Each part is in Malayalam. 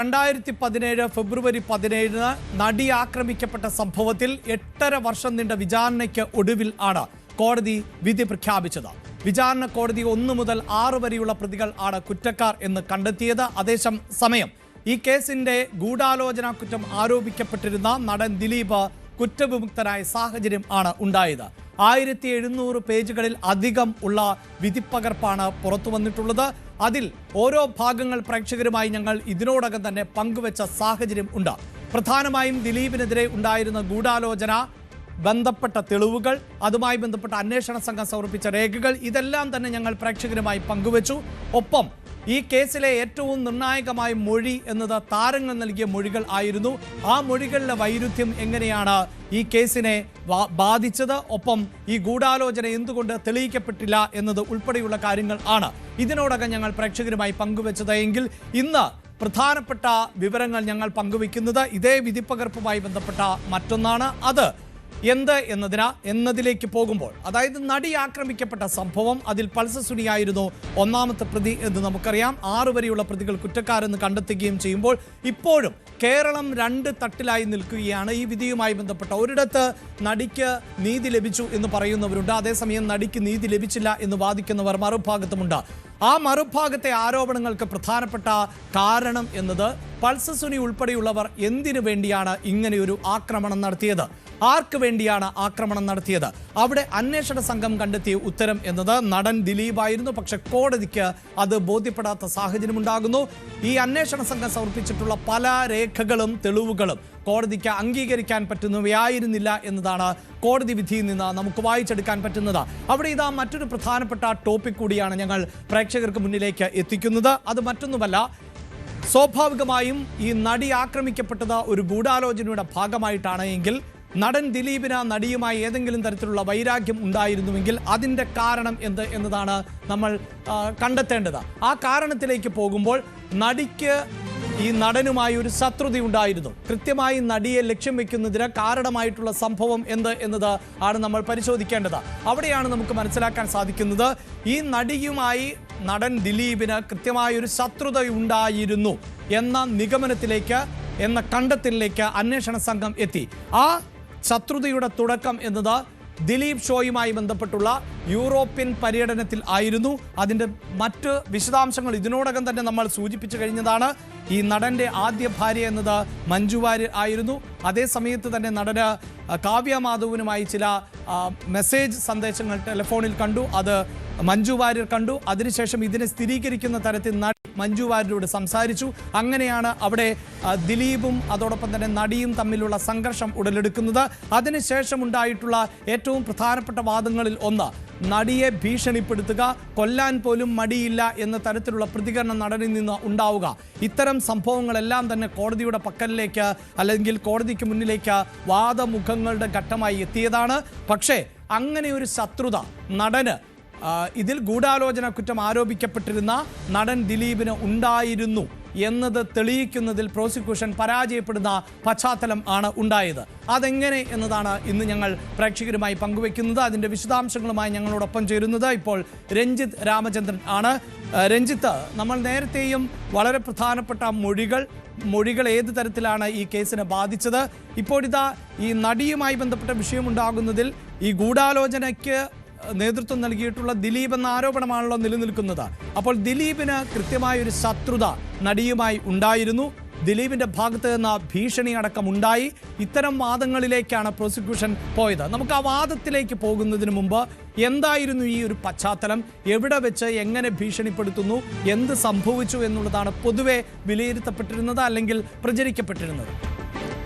2017 ഫെബ്രുവരി 17 നടി ആക്രമിക്കപ്പെട്ട സംഭവത്തിൽ 8.5 വർഷം നീണ്ട വിചാരണയ്ക്ക് ഒടുവിൽ ആണ് കോടതി വിധി പ്രഖ്യാപിച്ചത്. വിചാരണ കോടതി 1 മുതൽ 6 വരെയുള്ള പ്രതികൾ ആണ് കുറ്റക്കാർ എന്ന് കണ്ടെത്തിയത്. അതേസമയം ഈ കേസിന്റെ ഗൂഢാലോചന കുറ്റം ആരോപിക്കപ്പെട്ടിരുന്ന നടൻ ദിലീപ് കുറ്റവിമുക്തനായ സാഹചര്യം ആണ് ഉണ്ടായത്. 1700 പേജുകളിൽ അധികം ഉള്ള വിധിപ്പകർപ്പാണ് പുറത്തു വന്നിട്ടുള്ളത്. അതിൽ ഓരോ ഭാഗങ്ങൾ പ്രേക്ഷകരുമായി ഞങ്ങൾ ഇതിനോടകം തന്നെ പങ്കുവെച്ച സാഹചര്യം ഉണ്ട്. പ്രധാനമായും ദിലീപിനെതിരെ ഉണ്ടായിരുന്ന ഗൂഢാലോചന, ബന്ധപ്പെട്ട തെളിവുകൾ, അതുമായി ബന്ധപ്പെട്ട അന്വേഷണ സംഘം സമർപ്പിച്ച രേഖകൾ, ഇതെല്ലാം തന്നെ ഞങ്ങൾ പ്രേക്ഷകരുമായി പങ്കുവച്ചു. ഒപ്പം ഈ കേസിലെ ഏറ്റവും നിർണായകമായ മൊഴി എന്നത് താരങ്ങൾ നൽകിയ മൊഴികൾ ആയിരുന്നു. ആ മൊഴികളിലെ വൈരുദ്ധ്യം എങ്ങനെയാണ് ഈ കേസിനെ ബാധിച്ചത്, ഒപ്പം ഈ ഗൂഢാലോചന എന്തുകൊണ്ട് തെളിയിക്കപ്പെട്ടില്ല എന്നത് ഉൾപ്പെടെയുള്ള കാര്യങ്ങൾ ആണ് ഇതിനോടകം ഞങ്ങൾ പ്രേക്ഷകരുമായി പങ്കുവച്ചത്. എങ്കിൽ ഇന്ന് പ്രധാനപ്പെട്ട വിവരങ്ങൾ ഞങ്ങൾ പങ്കുവയ്ക്കുന്നത് ഇതേ വിധിപ്പകർപ്പുമായി ബന്ധപ്പെട്ട മറ്റൊന്നാണ്. അത് എന്ത് എന്നതിലേക്ക് പോകുമ്പോൾ, അതായത് നടി ആക്രമിക്കപ്പെട്ട സംഭവം, അതിൽ പൾസർ സുനിയായിരുന്നു ഒന്നാമത്തെ പ്രതി എന്ന് നമുക്കറിയാം. 6 വരെയുള്ള പ്രതികൾ കുറ്റക്കാരെന്ന് കണ്ടെത്തുകയും ചെയ്യുമ്പോൾ ഇപ്പോഴും കേരളം 2 തട്ടിലായി നിൽക്കുകയാണ് ഈ വിധിയുമായി ബന്ധപ്പെട്ട. ഒരിടത്ത് നടിക്ക് നീതി ലഭിച്ചു എന്ന് പറയുന്നവരുണ്ട്, അതേസമയം നടിക്ക് നീതി ലഭിച്ചില്ല എന്ന് വാദിക്കുന്നവർ മറുഭാഗത്തുമുണ്ട്. ആ മറുഭാഗത്തെ ആരോപണങ്ങൾക്ക് പ്രധാനപ്പെട്ട കാരണം എന്നത് പൾസർ സുനി ഉൾപ്പെടെയുള്ളവർ എന്തിനു വേണ്ടിയാണ് ഇങ്ങനെയൊരു ആക്രമണം നടത്തിയത്, ആർക്ക് വേണ്ടിയാണ് ആക്രമണം നടത്തിയത്. അവിടെ അന്വേഷണ സംഘം കണ്ടെത്തിയ ഉത്തരം എന്നത് നടൻ ദിലീപായിരുന്നു. പക്ഷെ കോടതിക്ക് അത് ബോധ്യപ്പെടാത്ത സാഹചര്യം ഉണ്ടാകുന്നു. ഈ അന്വേഷണ സംഘം സമർപ്പിച്ചിട്ടുള്ള പല രേഖകളും തെളിവുകളും കോടതിക്ക് അംഗീകരിക്കാൻ പറ്റുന്നവയായിരുന്നില്ല എന്നതാണ് കോടതി വിധിയിൽ നിന്ന് നമുക്ക് വായിച്ചെടുക്കാൻ പറ്റുന്നത്. അവിടെ ഇതാ മറ്റൊരു പ്രധാനപ്പെട്ട ടോപ്പിക് കൂടിയാണ് ഞങ്ങൾ പ്രേക്ഷകർക്ക് മുന്നിലേക്ക് എത്തിക്കുന്നത്. അത് മറ്റൊന്നുമല്ല, സ്വാഭാവികമായും ഈ നടി ആക്രമിക്കപ്പെട്ടത് ഒരു ഗൂഢാലോചനയുടെ ഭാഗമായിട്ടാണ് എങ്കിൽ നടൻ ദിലീപിന് നടിയുമായി ഏതെങ്കിലും തരത്തിലുള്ള വൈരാഗ്യം ഉണ്ടായിരുന്നുവെങ്കിൽ അതിൻ്റെ കാരണം എന്ത് എന്നതാണ് നമ്മൾ കണ്ടെത്തേണ്ടത്. ആ കാരണത്തിലേക്ക് പോകുമ്പോൾ നടിക്ക് ഈ നടനുമായി ഒരു ശത്രുതയുണ്ടായിരുന്നു. കൃത്യമായി നടിയെ ലക്ഷ്യം വെക്കുന്നതിന് കാരണമായിട്ടുള്ള സംഭവം എന്ത് എന്നത് ആണ് നമ്മൾ പരിശോധിക്കേണ്ടത്. അവിടെയാണ് നമുക്ക് മനസ്സിലാക്കാൻ സാധിക്കുന്നത് ഈ നടിയുമായി നടൻ ദിലീപിന് കൃത്യമായൊരു ശത്രുതയുണ്ടായിരുന്നു എന്ന നിഗമനത്തിലേക്ക്, എന്ന കണ്ടെത്തലിലേക്ക് അന്വേഷണ സംഘം എത്തി. ആ ശത്രുതയുടെ തുടക്കം എന്നത് ദിലീപ് ഷോയുമായി ബന്ധപ്പെട്ടുള്ള യൂറോപ്യൻ പര്യടനത്തിൽ ആയിരുന്നു. അതിൻ്റെ മറ്റ് വിശദാംശങ്ങൾ ഇതിനോടകം തന്നെ നമ്മൾ സൂചിപ്പിച്ചു കഴിഞ്ഞതാണ്. ഈ നടൻ്റെ ആദ്യ ഭാര്യ എന്നത് മഞ്ജു വാര്യർ ആയിരുന്നു. അതേ സമയത്ത് തന്നെ നടന് കാവ്യ മാധവനുമായി ചില മെസ്സേജ് സന്ദേശങ്ങൾ ടെലിഫോണിൽ കണ്ടു. അത് മഞ്ജു വാര്യർ കണ്ടു. അതിനുശേഷം ഇതിനെ സ്ഥിരീകരിക്കുന്ന തരത്തിൽ നടി മഞ്ജു വാര്യരോട് സംസാരിച്ചു. അങ്ങനെയാണ് അവിടെ ദിലീപും അതോടൊപ്പം തന്നെ നടിയും തമ്മിലുള്ള സംഘർഷം ഉടലെടുക്കുന്നത്. അതിനുശേഷം ഉണ്ടായിട്ടുള്ള ഏറ്റവും പ്രധാനപ്പെട്ട വാദങ്ങളിൽ ഒന്ന്, നടിയെ ഭീഷണിപ്പെടുത്തുക, കൊല്ലാൻ പോലും മടിയില്ല എന്ന തരത്തിലുള്ള പ്രതികരണം നടനിൽ നിന്ന് ഉണ്ടാവുക. ഇത്തരം സംഭവങ്ങളെല്ലാം തന്നെ കോടതിയുടെ പക്കലിലേക്ക്, അല്ലെങ്കിൽ കോടതിക്ക് മുന്നിലേക്ക് വാദമുഖങ്ങളുടെ ഘട്ടമായി എത്തിയതാണ്. പക്ഷേ അങ്ങനെ ഒരു ശത്രുത നടന്, ഇതിൽ ഗൂഢാലോചന കുറ്റം ആരോപിക്കപ്പെട്ടിരുന്ന നടൻ ദിലീപിന് ഉണ്ടായിരുന്നു എന്നത് തെളിയിക്കുന്നതിൽ പ്രോസിക്യൂഷൻ പരാജയപ്പെടുന്ന പശ്ചാത്തലം ആണ് ഉണ്ടായത്. അതെങ്ങനെ എന്നതാണ് ഇന്ന് ഞങ്ങൾ പ്രേക്ഷകരുമായി പങ്കുവെക്കുന്നത്. അതിൻ്റെ വിശദാംശങ്ങളുമായി ഞങ്ങളോടൊപ്പം ചേരുന്നത് ഇപ്പോൾ രഞ്ജിത്ത് രാമചന്ദ്രൻ ആണ്. രഞ്ജിത്ത്, നമ്മൾ നേരത്തെയും വളരെ പ്രധാനപ്പെട്ട മൊഴികൾ ഏത് തരത്തിലാണ് ഈ കേസിനെ ബാധിച്ചത്, ഇപ്പോഴിതാ ഈ നടിയുമായി ബന്ധപ്പെട്ട വിഷയമുണ്ടാകുന്നതിൽ ഈ ഗൂഢാലോചനയ്ക്ക് നേതൃത്വം നൽകിയിട്ടുള്ള ദിലീപ് എന്ന ആരോപണമാണല്ലോ നിലനിൽക്കുന്നത്. അപ്പോൾ ദിലീപിന് കൃത്യമായൊരു ശത്രുത നടിയുമായി ഉണ്ടായിരുന്നു. ദിലീപിന്റെ ഭാഗത്ത് നിന്ന് ഭീഷണി അടക്കം ഉണ്ടായി. ഇത്തരം വാദങ്ങളിലേക്കാണ് പ്രോസിക്യൂഷൻ പോയത്. നമുക്ക് ആ വാദത്തിലേക്ക് പോകുന്നതിന് മുമ്പ് എന്തായിരുന്നു ഈ ഒരു പശ്ചാത്തലം, എവിടെ വെച്ച് എങ്ങനെ ഭീഷണിപ്പെടുത്തുന്നു, എന്ത് സംഭവിച്ചു എന്നുള്ളതാണ് പൊതുവെ വിലയിരുത്തപ്പെട്ടിരുന്നത്, അല്ലെങ്കിൽ പ്രചരിക്കപ്പെട്ടിരുന്നത്.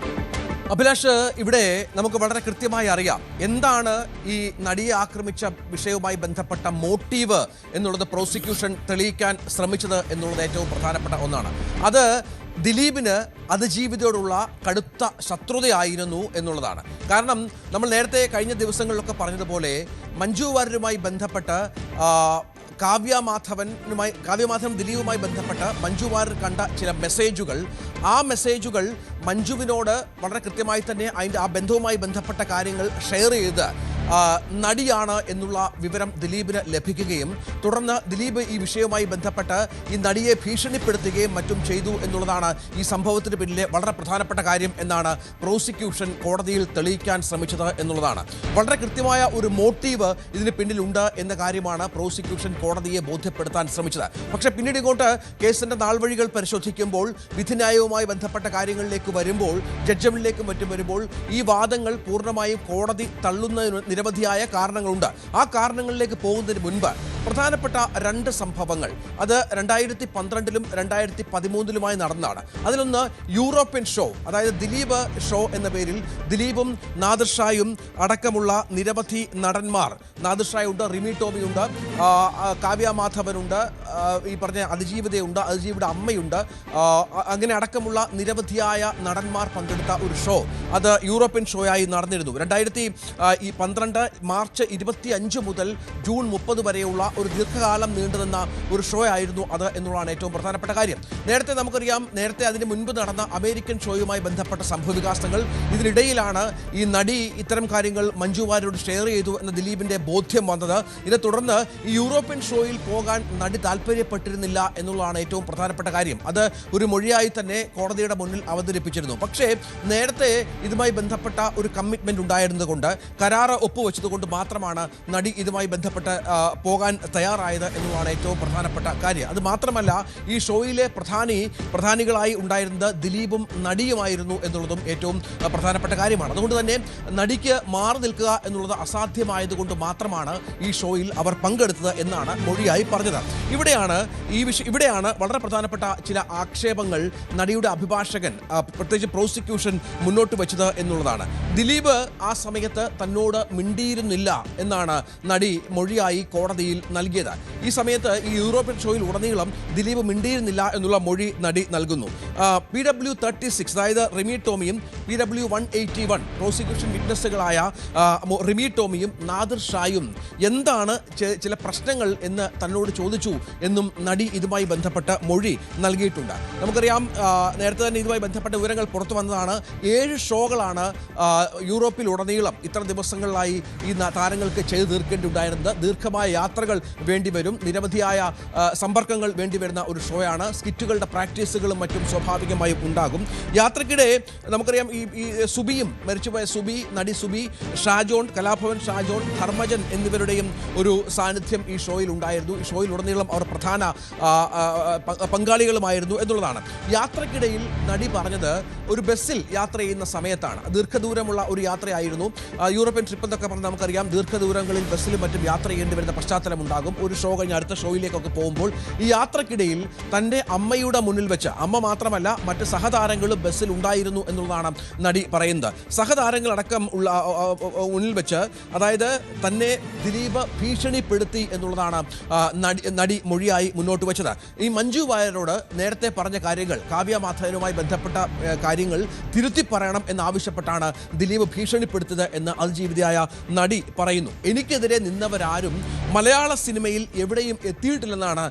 അഭിലാഷ്, ഇവിടെ നമുക്ക് വളരെ കൃത്യമായി അറിയാം എന്താണ് ഈ നടിയെ ആക്രമിച്ച വിഷയവുമായി ബന്ധപ്പെട്ട മോട്ടീവ് എന്നുള്ളത് പ്രോസിക്യൂഷൻ തെളിയിക്കാൻ ശ്രമിച്ചത് എന്നുള്ളത് ഏറ്റവും പ്രധാനപ്പെട്ട ഒന്നാണ്. അത് ദിലീപിന് അതിജീവിതയോടുള്ള കടുത്ത ശത്രുതയായിരുന്നു എന്നുള്ളതാണ്. കാരണം നമ്മൾ നേരത്തെ കഴിഞ്ഞ ദിവസങ്ങളിലൊക്കെ പറഞ്ഞതുപോലെ മഞ്ജു വാര്യരുമായി ബന്ധപ്പെട്ട് കാവ്യമാധവൻ ദിലീപുമായി ബന്ധപ്പെട്ട് മഞ്ജു വാര്യർ കണ്ട ചില മെസ്സേജുകൾ, ആ മെസ്സേജുകൾ മഞ്ജുവിനോട് വളരെ കൃത്യമായി തന്നെ ആ ബന്ധവുമായി ബന്ധപ്പെട്ട കാര്യങ്ങൾ ഷെയർ ചെയ്ത് നടിയാണ് എന്നുള്ള വിവരം ദിലീപിന് ലഭിക്കുകയും തുടർന്ന് ദിലീപ് ഈ വിഷയവുമായി ബന്ധപ്പെട്ട് ഈ നടിയെ ഭീഷണിപ്പെടുത്തുകയും മറ്റും ചെയ്തു എന്നുള്ളതാണ് ഈ സംഭവത്തിന് പിന്നിലെ വളരെ പ്രധാനപ്പെട്ട കാര്യം എന്നാണ് പ്രോസിക്യൂഷൻ കോടതിയിൽ തെളിയിക്കാൻ ശ്രമിച്ചത് എന്നുള്ളതാണ്. വളരെ കൃത്യമായ ഒരു മോട്ടീവ് ഇതിന് പിന്നിലുണ്ട് എന്ന കാര്യമാണ് പ്രോസിക്യൂഷൻ കോടതിയെ ബോധ്യപ്പെടുത്താൻ ശ്രമിച്ചത്. പക്ഷേ പിന്നീട് ഇങ്ങോട്ട് കേസിന്റെ നാൾവഴികൾ പരിശോധിക്കുമ്പോൾ വിധിന്യായവുമായി ബന്ധപ്പെട്ട കാര്യങ്ങളിലേക്ക് വരുമ്പോൾ ജഡ്ജ്മെന്റിലേക്കും മറ്റും വരുമ്പോൾ ഈ വാദങ്ങൾ പൂർണ്ണമായും കോടതി തള്ളുന്നതിന് നിരവധിയായ കാരണങ്ങളുണ്ട്. ആ കാരണങ്ങളിലേക്ക് പോകുന്നതിന് മുൻപ് പ്രധാനപ്പെട്ട രണ്ട് സംഭവങ്ങൾ അത് 2012-ലും 2013-ലുമായി നടന്നതാണ്. അതിലൊന്ന് യൂറോപ്യൻ ഷോ, അതായത് ദിലീപ് ഷോ എന്ന പേരിൽ ദിലീപും നാദിർ ഷായും അടക്കമുള്ള നിരവധി നടന്മാർ, നാദിർ ഷായുണ്ട്, റിമി ടോമിയുണ്ട്, കാവ്യ മാധവനുണ്ട്, ഈ പറഞ്ഞ അതിജീവിതയുണ്ട്, അതിജീവിയുടെ അമ്മയുണ്ട്, അങ്ങനെ അടക്കമുള്ള നിരവധിയായ നടന്മാർ പങ്കെടുത്ത ഒരു ഷോ അത് യൂറോപ്യൻ ഷോയായി നടന്നിരുന്നു. 2012 മാർച്ച് 25 മുതൽ ജൂൺ 30 വരെയുള്ള ഒരു ദീർഘകാലം നീണ്ടുനിന്ന ഒരു ഷോ ആയിരുന്നു അത് എന്നുള്ളതാണ് ഏറ്റവും പ്രധാനപ്പെട്ട കാര്യം. നേരത്തെ നമുക്കറിയാം, നേരത്തെ അതിന് മുൻപ് നടന്ന അമേരിക്കൻ ഷോയുമായി ബന്ധപ്പെട്ട സംഭവവികാസങ്ങൾ, ഇതിനിടയിലാണ് ഈ നടി ഇത്തരം കാര്യങ്ങൾ മഞ്ജു വാര്യരോട് ഷെയർ ചെയ്തു എന്ന ദിലീപിന്റെ ബോധ്യം വന്നത്. ഇതേ തുടർന്ന് ഈ യൂറോപ്യൻ ഷോയിൽ പോകാൻ നടി താല്പര്യപ്പെട്ടിരുന്നില്ല എന്നുള്ളതാണ് ഏറ്റവും പ്രധാനപ്പെട്ട കാര്യം. അത് ഒരു മൊഴിയായി തന്നെ കോടതിയുടെ മുന്നിൽ അവതരിപ്പിച്ചിരുന്നു. പക്ഷേ നേരത്തെ ഇതുമായി ബന്ധപ്പെട്ട ഒരു കമ്മിറ്റ്മെന്റ് ഉണ്ടായിരുന്നതുകൊണ്ട്, കരാറ് ഒപ്പുവെച്ചതുകൊണ്ട് മാത്രമാണ് നടി ഇതുമായി ബന്ധപ്പെട്ട് പോകാൻ തയ്യാറായത് എന്നുള്ളതാണ് ഏറ്റവും പ്രധാനപ്പെട്ട കാര്യം. അത് മാത്രമല്ല, ഈ ഷോയിലെ പ്രധാനികളായി ഉണ്ടായിരുന്നത് ദിലീപും നടിയുമായിരുന്നു എന്നുള്ളതും ഏറ്റവും പ്രധാനപ്പെട്ട കാര്യമാണ്. അതുകൊണ്ട് തന്നെ നടിക്ക് മാറി നിൽക്കുക എന്നുള്ളത് അസാധ്യമായതുകൊണ്ട് മാത്രമാണ് ഈ ഷോയിൽ അവർ പങ്കെടുത്തത് എന്നാണ് മൊഴിയായി പറഞ്ഞത്. ഇവിടെയാണ് വളരെ പ്രധാനപ്പെട്ട ചില ആക്ഷേപങ്ങൾ നടിയുടെ അഭിഭാഷകൻ, പ്രത്യേകിച്ച് പ്രോസിക്യൂഷൻ മുന്നോട്ട് വെച്ചത് എന്നുള്ളതാണ്. ദിലീപ് ആ സമയത്ത് തന്നോട് മിണ്ടിയിരുന്നില്ല എന്നാണ് നടി മൊഴിയായി കോടതിയിൽ നൽകിയത്. ഈ സമയത്ത് ഈ യൂറോപ്യൻ ഷോയിൽ ഉടനീളം ദിലീപ് മിണ്ടിയിരുന്നില്ല എന്നുള്ള മൊഴി നടി നൽകുന്നു. PW36, അതായത് റിമി ടോമിയും PW181 പ്രോസിക്യൂഷൻ വിറ്റ്നസ്സുകളായ റിമി ടോമിയും നാദിർ ഷായും എന്താണ് ചില പ്രശ്നങ്ങൾ എന്ന് തന്നോട് ചോദിച്ചു എന്നും നടി ഇതുമായി ബന്ധപ്പെട്ട് മൊഴി നൽകിയിട്ടുണ്ട്. നമുക്കറിയാം, നേരത്തെ തന്നെ ഇതുമായി ബന്ധപ്പെട്ട വിവരങ്ങൾ പുറത്തു വന്നതാണ്. 7 ഷോകളാണ് യൂറോപ്പിലുടനീളം ഇത്ര ദിവസങ്ങളിലായി ഈ താരങ്ങൾക്ക് ചെയ്തു തീർക്കേണ്ടിയുണ്ടായിരുന്നത്. ദീർഘമായ യാത്രകൾ വേണ്ടിവരും, നിരവധിയായ സമ്പർക്കങ്ങൾ വേണ്ടിവരുന്ന ഒരു ഷോയാണ്. സ്കിറ്റുകളുടെ പ്രാക്ടീസുകളും മറ്റും സ്വാഭാവികമായും ഉണ്ടാകും. യാത്രക്കിടെ നമുക്കറിയാം, ഈ സുബിയും, മരിച്ചുപോയ സുബി, നടി സുബി, ഷാജോൺ, കലാഭവൻ ഷാജോൺ, ധർമ്മജൻ എന്നിവരുടെയും ഒരു സാന്നിധ്യം ഈ ഷോയിൽ ഉണ്ടായിരുന്നു. ഈ ഷോയിൽ ഉടനീളം അവർ പ്രധാന പങ്കാളികളുമായിരുന്നു എന്നുള്ളതാണ്. യാത്രക്കിടയിൽ നടി പറഞ്ഞത് ഒരു ബസ്സിൽ യാത്ര ചെയ്യുന്ന സമയത്താണ്. ദീർഘദൂരമുള്ള ഒരു യാത്രയായിരുന്നു. യൂറോപ്യൻ ട്രിപ്പ് എന്നൊക്കെ പറഞ്ഞാൽ നമുക്കറിയാം, ദീർഘദൂരങ്ങളിൽ ബസ്സിലും മറ്റും യാത്ര ചെയ്യേണ്ടി വരുന്ന പശ്ചാത്തലം ഉണ്ടാകും. ഒരു ഷോ കഴിഞ്ഞ് അടുത്ത ഷോയിലേക്കൊക്കെ പോകുമ്പോൾ ഈ യാത്രക്കിടയിൽ തൻ്റെ അമ്മയുടെ മുന്നിൽ വെച്ച്, അമ്മ മാത്രമല്ല മറ്റ് സഹതാരങ്ങളും ബസ്സിൽ ഉണ്ടായിരുന്നു എന്നുള്ളതാണ് നടി പറയുന്നത്. സഹതാരങ്ങളടക്കം ഉള്ള മുന്നിൽ വെച്ച്, അതായത് തന്നെ ദിലീപ് ഭീഷണിപ്പെടുത്തി എന്നുള്ളതാണ് നടി മൊഴിയായി മുന്നോട്ട് വെച്ചത്. ഈ മഞ്ജു വാര്യരോട് നേരത്തെ പറഞ്ഞ കാര്യങ്ങൾ, കാവ്യ മാധവനുമായി ബന്ധപ്പെട്ട കാര്യങ്ങൾ തിരുത്തി പറയണം എന്നാവശ്യപ്പെട്ടാണ് ദിലീപ് ഭീഷണിപ്പെടുത്തിയത് എന്ന് അതിജീവിതയായ നടി പറയുന്നു. എനിക്കെതിരെ നിന്നവരാരും മലയാള സിനിമയിൽ എവിടെയും എത്തിയിട്ടില്ലെന്നാണ്